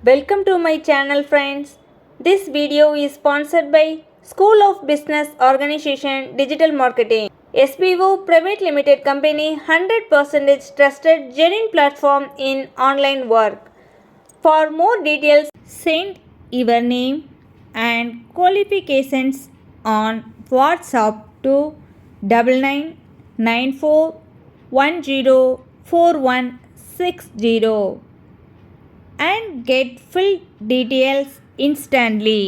Welcome to my channel friends. This video is sponsored by School of Business Organization Digital Marketing. SBO Private Limited Company 100% trusted genuine platform in online work. For more details, send your name and qualifications on WhatsApp to 9994104160 and get full details instantly.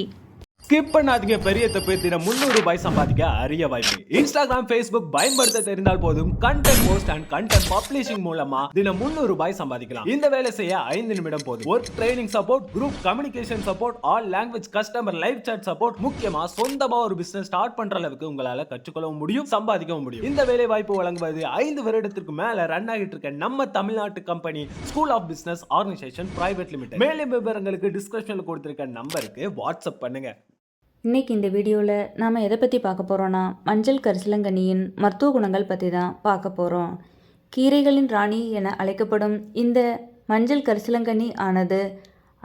Skip பண்ணாதீங்க. பெரிய தப்பு. தினம் 300 ரூபாய் சம்பாதிக்க அரிய வாய்ப்பு. Instagram, Facebook பயன்படுத்த தெரிந்தால் போதும் content post and content publishing மூலமா தினம் 300 ரூபாய் சம்பாதிக்கலாம். இந்த வேலை செய்ய 5 நிமிடம் போதும். Work training support, group communication support, all language customer live chat support, முக்கியமா சொந்தமா ஒரு பிசினஸ் ஸ்டார்ட் பண்ற அளவுக்கு உங்களால கற்றுக்கொள்ளவும் முடியும், சம்பாதிக்கவும் முடியும். இந்த வேலை வாய்ப்பு வழங்குவது 5 வருடத்திற்கு மேல ரன் ஆகிட்டு இருக்க நம்ம தமிழ்நாட்டு company school of business organisation private limited. மேலும் விவரங்களுக்கு டிஸ்கிரிப்ஷன்ல கொடுத்திருக்க நம்பருக்கு வாட்ஸ்அப் பண்ணுங்க. இன்றைக்கி இந்த வீடியோவில் நாம் எதை பற்றி பார்க்க போகிறோன்னா மஞ்சள் கரிசலாங்கண்ணியின் மருத்துவ குணங்கள் பற்றி தான் பார்க்க போகிறோம். கீரைகளின் ராணி என அழைக்கப்படும் இந்த மஞ்சள் கரிசலாங்கண்ணி ஆனது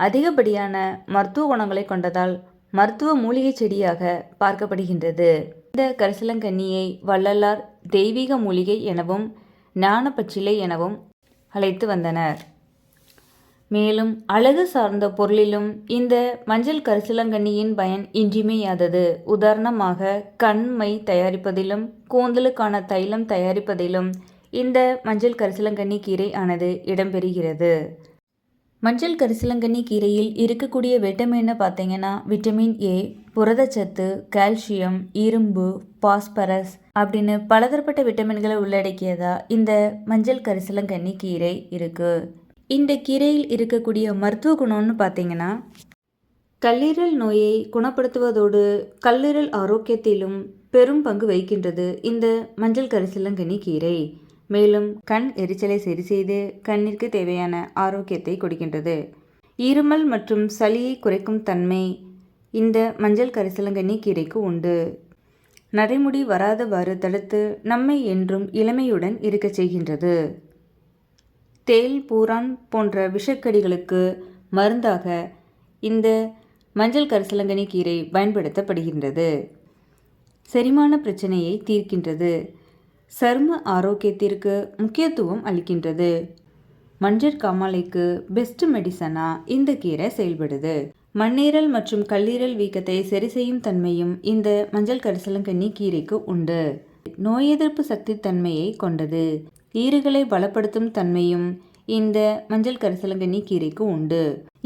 அதிகப்படியான மருத்துவ குணங்களை கொண்டதால் மருத்துவ மூலிகை செடியாக பார்க்கப்படுகின்றது. இந்த கரிசலாங்கண்ணியை வள்ளலார் தெய்வீக மூலிகை எனவும் ஞானப்பச்சிலை எனவும் அழைத்து வந்தனர். மேலும் அழகு சார்ந்த பொருளிலும் இந்த மஞ்சள் கரிசலாங்கண்ணியின் பயன் இன்றியமையாதது. உதாரணமாக கண்மை தயாரிப்பதிலும் கூந்தலுக்கான தைலம் தயாரிப்பதிலும் இந்த மஞ்சள் கரிசலாங்கண்ணி கீரை ஆனது இடம்பெறுகிறது. மஞ்சள் கரிசலாங்கண்ணி கீரையில் இருக்கக்கூடிய விட்டமின்னு பார்த்தீங்கன்னா விட்டமின் ஏ, புரதச்சத்து, கால்சியம், இரும்பு, பாஸ்பரஸ் அப்படின்னு பலதரப்பட்ட விட்டமின்களை உள்ளடக்கியதா இந்த மஞ்சள் கரிசலாங்கண்ணி கீரை இருக்குது. இந்த கீரையில் இருக்கக்கூடிய மருத்துவ குணம்னு பார்த்தீங்கன்னா கல்லீரல் நோயை குணப்படுத்துவதோடு கல்லீரல் ஆரோக்கியத்திலும் பெரும் பங்கு வகிக்கின்றது இந்த மஞ்சள் கரிசலாங்கண்ணி கீரை. மேலும் கண் எரிச்சலை சரி செய்து கண்ணிற்கு தேவையான ஆரோக்கியத்தை கொடுக்கின்றது. இருமல் மற்றும் சளியை குறைக்கும் தன்மை இந்த மஞ்சள் கரிசலாங்கண்ணி கீரைக்கு உண்டு. நரைமுடி வராதவாறு தடுத்து நம்மை என்றும் இளமையுடன் இருக்கச் செய்கின்றது. தேள், பூரான் போன்ற விஷக்கடிகளுக்கு மருந்தாக இந்த மஞ்சள் கரிசலாங்கண்ணி கீரை பயன்படுத்தப்படுகின்றது. செரிமான பிரச்சனையை தீர்க்கின்றது. சரும ஆரோக்கியத்திற்கு முக்கியத்துவம் அளிக்கின்றது. மஞ்சள் காமாலைக்கு பெஸ்ட் மெடிசனா இந்த கீரை செயல்படுது. மண்ணீரல் மற்றும் கல்லீரல் வீக்கத்தை சரி செய்யும் தன்மையும் இந்த மஞ்சள் கரிசலாங்கண்ணி கீரைக்கு உண்டு. நோய் எதிர்ப்பு சக்தி தன்மையை கொண்டது. ஈறுகளை பலப்படுத்தும் தன்மையும் இந்த மஞ்சள் கரிசலாங்கண்ணி கீரைக்கு உண்டு.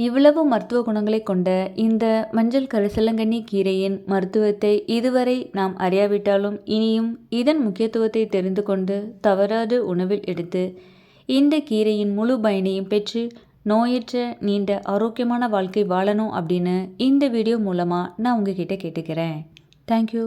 இவ்வளவு மருத்துவ குணங்களை கொண்ட இந்த மஞ்சள் கரிசலாங்கண்ணி கீரையின் மருத்துவத்தை இதுவரை நாம் அறியாவிட்டாலும் இனியும் இதன் முக்கியத்துவத்தை தெரிந்து கொண்டு தவறாது உணவில் எடுத்து இந்த கீரையின் முழு பயனையும் பெற்று நோயற்ற நீண்ட ஆரோக்கியமான வாழ்க்கை வாழணும் அப்படின்னு இந்த வீடியோ மூலமாக நான் உங்ககிட்ட கேட்டுக்கிறேன். தேங்க்யூ.